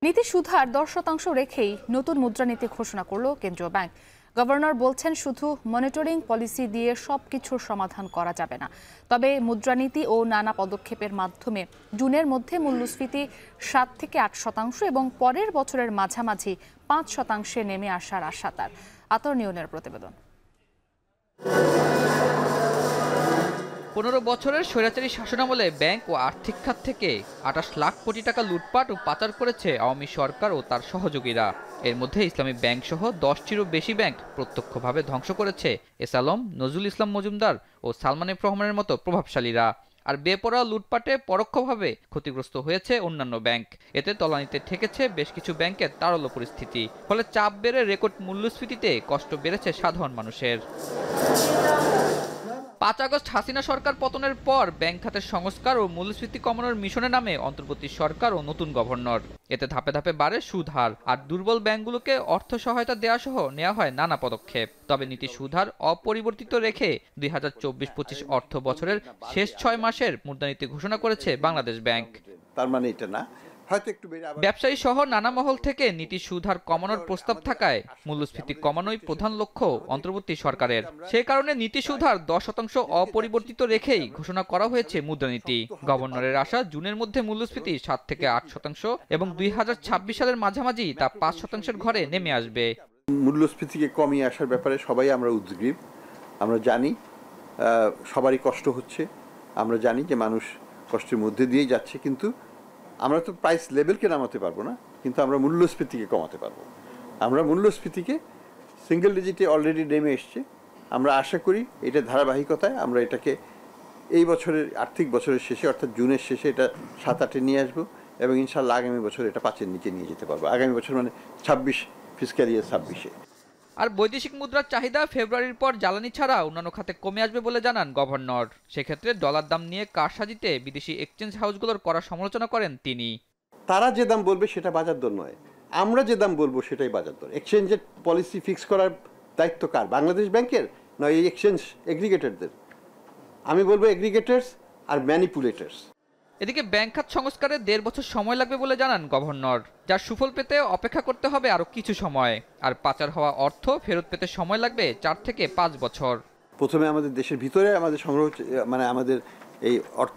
নীতি সুধার 10% রেখেই নতুন মুদ্রানীতি ঘোষণা করল কেন্দ্রীয় ব্যাংক। গভর্নর বলছেন শুধু মনিটরিং পলিসি দিয়ে সবকিছুর সমাধান করা যাবে না, তবে মুদ্রানীতি ও নানা পদক্ষেপের মাধ্যমে জুনের মধ্যে মূল্যস্ফীতি 7 থেকে 8% এবং পরের বছরের মাঝামাঝি 5% নেমে আসার আশা তার। আতর নিয়নের প্রতিবেদন। 15 বছরের স্বৈরাচারী শাসনামলে ব্যাংক ও আর্থিক খাত থেকে 28 লাখ কোটি টাকা লুটপাট ও পাচার করেছে আওয়ামী সরকার ও তার সহযোগীরা। এর মধ্যে ইসলামী ব্যাংক সহ 10টিরও বেশি ব্যাংক প্রত্যক্ষভাবে ধ্বংস করেছে এস আলম, নজরুল ইসলাম মজুমদার ও সালমান এফ রহমানের মতো প্রভাবশালীরা। আর বেপরোয়া লুটপাটে পরোক্ষভাবে ক্ষতিগ্রস্ত হয়েছে অন্যান্য ব্যাংক। এতে তলানিতে ঠেকেছে বেশ কিছু ব্যাংকের তারল্য পরিস্থিতি। ফলে চাপ বেড়ে রেকর্ড মূল্যস্ফীতিতে কষ্ট বেড়েছে সাধারণ মানুষের। 5 আগস্ট হাসিনা সরকার পতনের পর ব্যাংক খাতের সংস্কার ও মূল্যস্ফীতি কমানোর মিশনে নামে অন্তর্বর্তী সরকার ও নতুন গভর্নর। এতে ধাপে ধাপে বাড়ে সুদ হার, আর দুর্বল ব্যাংকগুলোকে অর্থ সহায়তা দেওয়া সহ নেওয়া হয় নানা পদক্ষেপ। তবে নীতি সুদ হার অপরিবর্তিত রেখে 2024-25 অর্থ বছরের শেষ 6 মাসের মুদ্রানীতি ঘোষণা করেছে বাংলাদেশ ব্যাংক। তার মানে এটা না, ব্যবসায়ী সহ নানা মহল থেকে নীতি সুদ হার কমানোর প্রস্তাব থাকায় মূল্যস্ফীতি কমানোই প্রধান লক্ষ্য অন্তর্বর্তী সরকারের। সে কারণে নীতি সুদ হার 10% অপরিবর্তিত রেখেই ঘোষণা করা হয়েছে মুদ্রানীতি। গভর্নরের আশা জুনের মধ্যে মূল্যস্ফীতি 7 থেকে 8% এবং 2026 সালের মাঝামাঝি তা 5%-এর ঘরে নেমে আসবে। মূল্যস্ফীতিকে কমিয়ে আসার ব্যাপারে সবাই আমরা উদ্গ্রীব। আমরা জানি সবারই কষ্ট হচ্ছে, আমরা জানি যে মানুষ কষ্টের মধ্যে দিয়ে যাচ্ছে, কিন্তু আমরা তো প্রাইস লেভেলকে নামাতে পারবো না, কিন্তু আমরা মূল্যস্ফীতিকে কমাতে পারবো। আমরা মূল্যস্ফীতিকে সিঙ্গেল ডিজিটে অলরেডি নেমে এসছে। আমরা আশা করি এটা ধারাবাহিকতায় আমরা এটাকে এই বছরের আর্থিক বছরের শেষে অর্থাৎ জুনের শেষে এটা 7-8-এ নিয়ে আসবো এবং ইনশাআল্লাহ আগামী বছর এটা 5-এর নিচে নিয়ে যেতে পারবো। আগামী বছর মানে 26 ফিসক্যাল ইয়ার 26-এ। আর বৈদেশিক মুদ্রার চাহিদা ফেব্রুয়ারির পর জ্বালানি ছাড়া অন্যান্য খাতে কমে আসবে বলে জানান গভর্নর। সেক্ষেত্রে ডলার দাম নিয়ে কারসাজিতে বিদেশি এক্সচেঞ্জ হাউসগুলোর করা সমালোচনা করেন তিনি। তারা যে দাম বলবে সেটা বাজার দর নয়, আমরা যে দাম বলবো সেটাই বাজার দর। এক্সচেঞ্জের পলিসি ফিক্স করার দায়িত্ব কার? বাংলাদেশ ব্যাংকের নয় এই এক্সচেঞ্জ এগ্রিগেটরদের? আমি বলবো এগ্রিগেটরস আর ম্যানিপুলেটরস। এদিকে ব্যাংক খাত সংস্কারে 1.5 বছর সময় লাগবে বলে জানান গভর্নর, যার সুফল পেতে অপেক্ষা করতে হবে আরো কিছু সময়। আর পাচার হওয়া অর্থ ফেরত পেতে সময় লাগবে 4 থেকে 5 বছর। প্রথমে আমাদের দেশের ভিতরে আমাদের সংগ্রহ মানে আমাদের এই অর্থ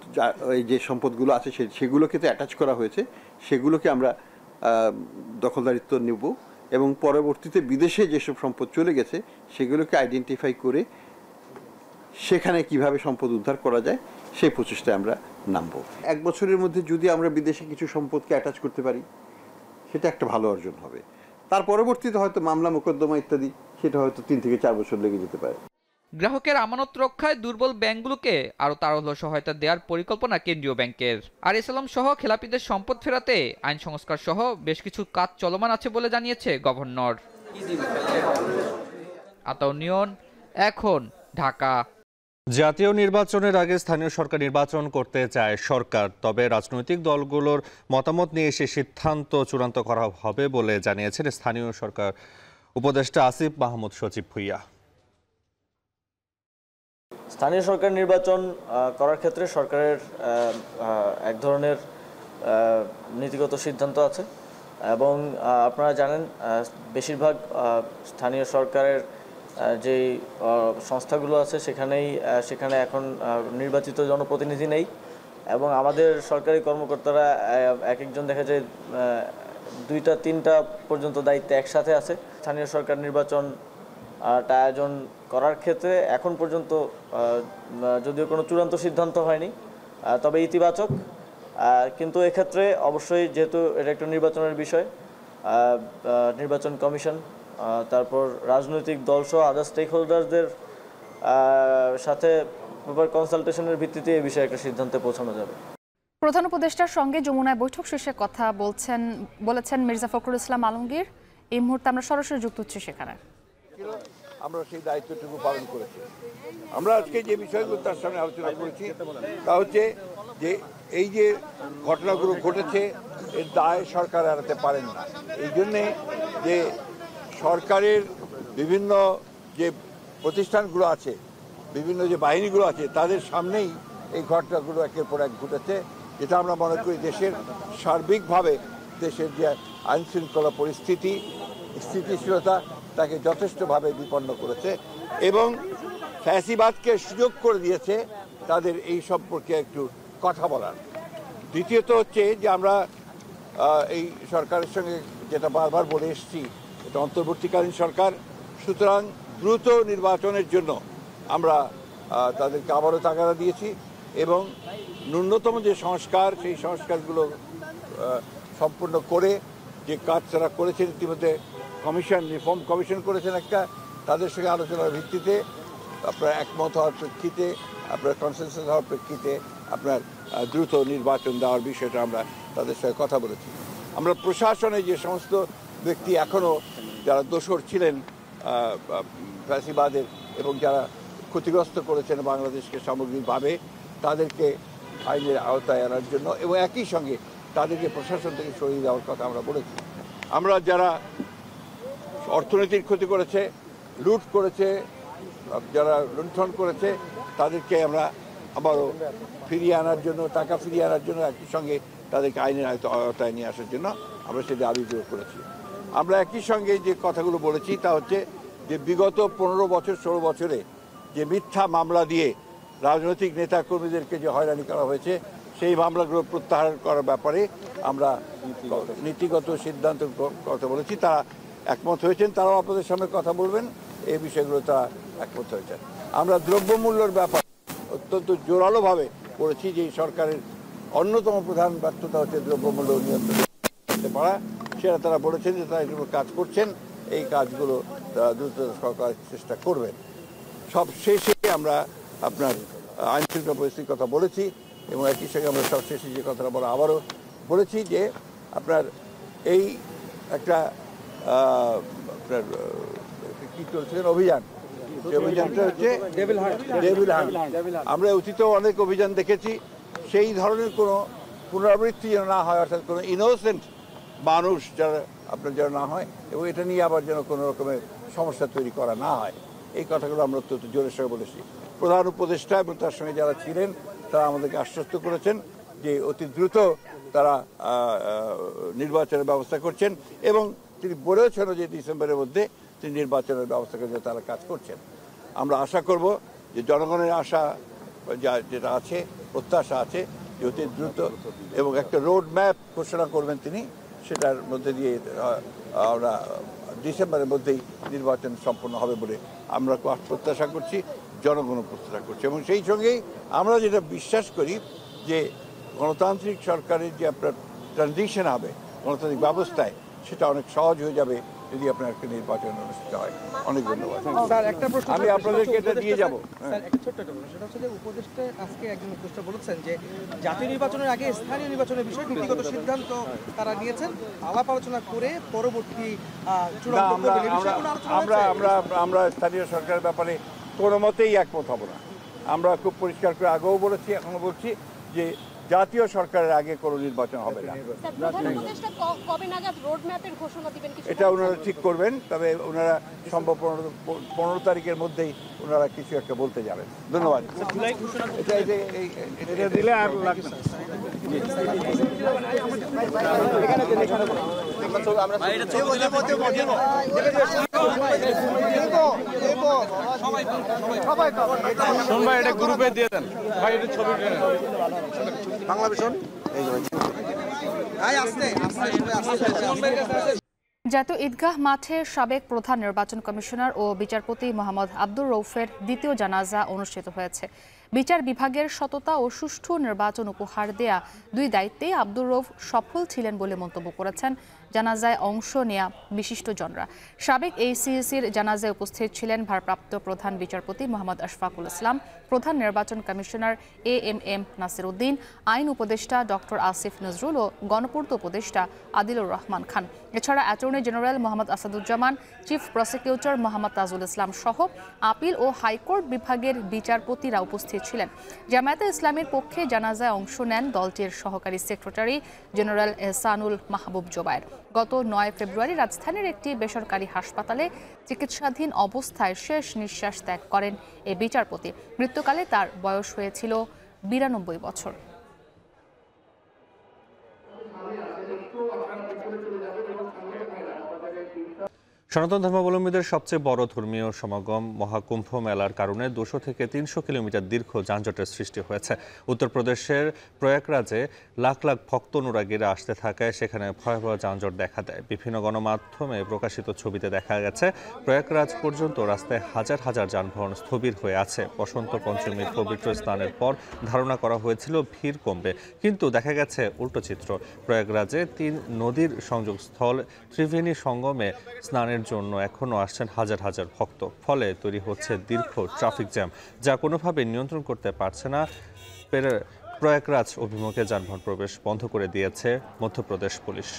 এই যে সম্পদগুলো আছে সেগুলোকে তো অ্যাটাচ করা হয়েছে, সেগুলোকে আমরা দখলদারিত্ব নেব এবং পরবর্তীতে বিদেশে যেসব সম্পদ চলে গেছে সেগুলোকে আইডেন্টিফাই করে সেখানে কিভাবে সম্পদ উদ্ধার করা যায় সেই প্রচেষ্টায় আমরা নামবো। 1 বছরের মধ্যে যদি আমরা বিদেশে কিছু সম্পদকে অ্যাটাচ করতে পারি সেটা একটা ভালো অর্জন হবে। তার পরবর্তীতে হয়তো মামলা মোকদ্দমা ইত্যাদি সেটা হয়তো 3 থেকে 4 বছর লেগে যেতে পারে। গ্রাহকের আমানত রক্ষায় দুর্বল ব্যাংকগুলোকে আরো তারল্য সহায়তা দেওয়ার পরিকল্পনা কেন্দ্রীয় ব্যাংকের। আর ইসলাম সহ খেলাপিদের সম্পদ ফেরাতে আইন সংস্কার সহ বেশ কিছু কাজ চলমান আছে বলে জানিয়েছে গভর্নর। আতাউর নিয়ন, এখন, ঢাকা। জাতীয় নির্বাচনের আগে স্থানীয় সরকার নির্বাচন করতে চায় সরকার, তবে রাজনৈতিক দলগুলোর মতামত নিয়ে সে সিদ্ধান্ত চূড়ান্ত করা হবে বলে জানিয়েছেন স্থানীয় সরকার উপদেষ্টা আসিফ মাহমুদ সচিব ভুইয়া। স্থানীয় সরকার নির্বাচন করার ক্ষেত্রে সরকারের এক ধরনের নীতিগত সিদ্ধান্ত আছে এবং আপনারা জানেন বেশিরভাগ স্থানীয় সরকারের যে সংস্থাগুলো আছে সেখানে এখন নির্বাচিত জনপ্রতিনিধি নেই এবং আমাদের সরকারি কর্মকর্তারা এক একজন দেখা যায় 2-3টা পর্যন্ত দায়িত্বে একসাথে আছে। স্থানীয় সরকার নির্বাচন আয়োজন করার ক্ষেত্রে এখন পর্যন্ত যদিও কোনো চূড়ান্ত সিদ্ধান্ত হয়নি, তবে ইতিবাচক। কিন্তু এক্ষেত্রে অবশ্যই যেহেতু এটা একটা নির্বাচনের বিষয়, নির্বাচন কমিশন তারপর রাজনৈতিক দলসহ আদার স্টেক হোল্ডারদের সাথে প্রপার কনসালটেশনের ভিত্তিতে এই বিষয়ে একটা সিদ্ধান্তে পৌঁছানো যাবে। প্রধান উপদেষ্টার সঙ্গে যমুনায় বৈঠক শেষে কথা বলেছেন মির্জা ফখরুল ইসলাম আলমগীর। এই মুহূর্তে আমরা সরাসরি যুক্ত হচ্ছি সেখানে। আমরা সেই দায়িত্বটুকু পালন করেছি। আমরা আজকে যে বিষয়গুলো তার সামনে আলোচনা করেছি তা হচ্ছে যে এই যে ঘটনাগুলো ঘটেছে এর দায় সরকার এড়াতে পারেন না। এই জন্যে যে সরকারের বিভিন্ন যে প্রতিষ্ঠানগুলো আছে বিভিন্ন যে বাহিনীগুলো আছে তাদের সামনেই এই ঘটনাগুলো একের পর এক ঘটেছে, যেটা আমরা মনে করি দেশের সার্বিকভাবে দেশের যে আইন শৃঙ্খলা পরিস্থিতি স্থিতিশীলতা তাকে যথেষ্টভাবে বিপন্ন করেছে এবং ফ্যাসিবাদকে সুযোগ করে দিয়েছে তাদের এই সম্পর্কে একটু কথা বলার। দ্বিতীয়ত হচ্ছে যে আমরা এই সরকারের সঙ্গে যেটা বারবার বলে এসেছি, এটা অন্তর্বর্তীকালীন সরকার, সুতরাং দ্রুত নির্বাচনের জন্য আমরা তাদেরকে আবারও তাগাদা দিয়েছি এবং ন্যূনতম যে সংস্কার সেই সংস্কারগুলো সম্পূর্ণ করে যে কাজ তারা করেছেন, ইতিমধ্যে কমিশন রিফর্ম কমিশন করেছেন একটা, তাদের সঙ্গে আলোচনার ভিত্তিতে আপনার একমত হওয়ার প্রেক্ষিতে আপনার কনসেনসাস হওয়ার প্রেক্ষিতে আপনার দ্রুত নির্বাচন দেওয়ার বিষয়টা আমরা তাদের সঙ্গে কথা বলেছি। আমরা প্রশাসনে যে সমস্ত ব্যক্তি এখনও যারা দোষর ছিলেন ফ্যাসিবাদের এবং যারা ক্ষতিগ্রস্ত করেছেন বাংলাদেশকে সামগ্রিকভাবে, তাদেরকে আইনের আওতায় আনার জন্য এবং একই সঙ্গে তাদেরকে প্রশাসন থেকে সরিয়ে দেওয়ার কথা আমরা বলেছি। আমরা যারা অর্থনীতির ক্ষতি করেছে, লুট করেছে, যারা লুণ্ঠন করেছে, তাদেরকে আমরা আবারও ফিরিয়ে আনার জন্য, টাকা ফিরিয়ে আনার জন্য একই সঙ্গে তাদেরকে আইনের আওতায় নিয়ে আসার জন্য আমরা সেটা আবির্ভাব করেছি। আমরা একই সঙ্গে যে কথাগুলো বলেছি তা হচ্ছে যে বিগত 15 বছর 16 বছরে যে মিথ্যা মামলা দিয়ে রাজনৈতিক নেতা কর্মীদেরকে যে হয়রানি করা হয়েছে, সেই মামলাগুলো প্রত্যাহার করার ব্যাপারে আমরা নীতিগত সিদ্ধান্ত কথা বলেছি। তারা একমত হয়েছেন, তারাও আপনাদের সামনে কথা বলবেন, এই বিষয়গুলো তারা একমত হয়েছেন। আমরা দ্রব্যমূল্যের ব্যাপারে অত্যন্ত জোরালোভাবে বলেছি যে এই সরকারের অন্যতম প্রধান ব্যর্থতা হচ্ছে দ্রব্যমূল্য নিয়ন্ত্রণ করতে পারা, সেটা তারা বলেছেন যে তারা এগুলো কাজ করছেন, এই কাজগুলো তারা দ্রুত সরকার চেষ্টা করবেন। সব শেষে আমরা আপনার আইন শৃঙ্খলা পরিস্থিতির কথা বলেছি এবং একই সঙ্গে আমরা সব শেষে যে কথাটা বলা আবারও বলেছি যে আপনার এই একটা আপনার কী চলছিলেন অভিযান, যে অভিযানটা হচ্ছে ডেভিল হান্ট। আমরা অতীতেও অনেক অভিযান দেখেছি, সেই ধরনের কোনো পুনরাবৃত্তি যেন না হয়, অর্থাৎ কোনো ইনোসেন্ট মানুষ যারা আপনার যেন না হয় এবং এটা নিয়ে আবার যেন কোনো রকমের সমস্যা তৈরি করা না হয়, এই কথাগুলো আমরা অত্যন্ত জোরের সঙ্গে বলেছি। প্রধান উপদেষ্টা এবং তার সঙ্গে যারা ছিলেন তারা আমাদেরকে আশ্বস্ত করেছেন যে অতি দ্রুত তারা নির্বাচনের ব্যবস্থা করছেন এবং তিনি বলেওছেন যে ডিসেম্বরের মধ্যে তিনি নির্বাচনের ব্যবস্থা করে তারা কাজ করছেন। আমরা আশা করব যে জনগণের আশা যেটা আছে, প্রত্যাশা আছে যে অতি দ্রুত এবং একটা রোড ম্যাপ ঘোষণা করবেন তিনি, সেটার মধ্যে দিয়ে আমরা ডিসেম্বরের মধ্যেই নির্বাচন সম্পন্ন হবে বলে আমরা প্রত্যাশা করছি, জনগণও প্রত্যাশা করছে। এবং সেই সঙ্গেই আমরা যেটা বিশ্বাস করি যে গণতান্ত্রিক সরকারের যে আপনার ট্রানজিশন হবে গণতান্ত্রিক ব্যবস্থায়, সেটা অনেক সহজ হয়ে যাবে যদি আপনার একটা নির্বাচন অনুষ্ঠিত হয়। অনেক ধন্যবাদ। আমি আপনাদেরকে এটা দিয়ে যাবো। সেটা হচ্ছে যে উপদেষ্টা আজকে একজন উপদেষ্টা বলেছেন যে জাতীয় নির্বাচনের আগে স্থানীয় নির্বাচনের বিষয়ে নীতিগত সিদ্ধান্ত তারা নিয়েছেন, আলাপ আলোচনা করে পরবর্তী আমরা স্থানীয় সরকারের ব্যাপারে কোনো মতেই একমত হব না। আমরা খুব পরিষ্কার করে আগেও বলেছি, এখনো বলছি যে জাতীয় সরকারের আগে কোনো নির্বাচন হবে না। এটা ওনারা ঠিক করবেন, তবে ওনারা সম্ভব 15 তারিখের মধ্যেই ওনারা কিছু একটা বলতে যাবেন। ধন্যবাদ। এটা দিলে আর লাগবে না। গ্রুপে দিয়ে দেন ভাই, এটা ছবি বাংলা ভীষণ। জাতীয় ঈদগাহ মাঠের সাবেক প্রধান নির্বাচন কমিশনার ও বিচারপতি মোহাম্মদ আব্দুর রৌফের দ্বিতীয় জানাজা অনুষ্ঠিত হয়েছে। বিচার বিভাগের সততা ও সুষ্ঠু নির্বাচন উপহার দেয়া দুই দায়িত্বে আব্দুর রৌফ সফল ছিলেন বলে মন্তব্য করেছেন জানাজায় অংশ নেয়া বিশিষ্টজনরা। সাবেক এইসিএসির জানাজায় উপস্থিত ছিলেন ভারপ্রাপ্ত প্রধান বিচারপতি মোহাম্মদ আশফাকুল ইসলাম, প্রধান নির্বাচন কমিশনার এএমএম নাসির উদ্দিন, আইন উপদেষ্টা ডক্টর আসিফ নজরুল ও গণপূর্ত উপদেষ্টা আদিলুর রহমান খান। এছাড়া attorney general Mohammad Asaduzzaman, chief prosecutor Mohammad Tajul Islam সহ আপিল ও হাইকোর্ট বিভাগের বিচারপতিরা উপস্থিত উপস্থিত ছিলেন। জামায়াতে ইসলামীর পক্ষে জানাজায় অংশ নেন দলটির সহকারী সেক্রেটারি জেনারেল এহসানুল মাহবুব জোবায়ের। গত 9 ফেব্রুয়ারি রাজধানীর একটি বেসরকারি হাসপাতালে চিকিৎসাধীন অবস্থায় শেষ নিঃশ্বাস ত্যাগ করেন এই বিচারপতি। মৃত্যুকালে তার বয়স হয়েছিল 92 বছর। সনাতন ধর্মাবলম্বীদের সবচেয়ে বড় ধর্মীয় সমাগম মহাকুম্ভ মেলার কারণে 200 থেকে 300 কিলোমিটার দীর্ঘ যানজটের সৃষ্টি হয়েছে। উত্তরপ্রদেশের প্রয়াগরাজে লাখ লাখ ভক্ত অনুরাগীরা আসতে থাকায় সেখানে ভয়াবহ যানজট দেখা দেয়। বিভিন্ন গণমাধ্যমে প্রকাশিত ছবিতে দেখা গেছে প্রয়াগরাজ পর্যন্ত রাস্তায় হাজার হাজার যানবাহন স্থবির হয়ে আছে। বসন্ত পঞ্চমীর পবিত্র স্নানের পর ধারণা করা হয়েছিল ভিড় কমবে, কিন্তু দেখা গেছে উল্টো চিত্র। প্রয়াগরাজে 3 নদীর সংযোগস্থল ত্রিবেণী সঙ্গমে স্নানের জন্য এখনো আসছেন হাজার হাজার ভক্ত। ফলে তৈরি হচ্ছে দীর্ঘ ট্রাফিক জ্যাম, যা কোনোভাবে নিয়ন্ত্রণ করতে পারছে না। প্রয়াগরাজ অভিমুখে যানবাহন প্রবেশ বন্ধ করে দিয়েছে মধ্যপ্রদেশ পুলিশ।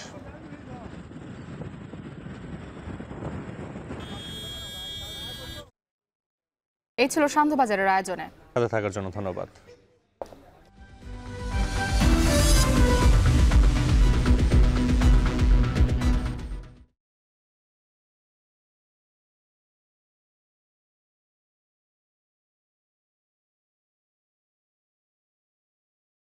এই ছিল সান্ধ্যবাজারের আয়োজনে। সাথে থাকার জন্য ধন্যবাদ।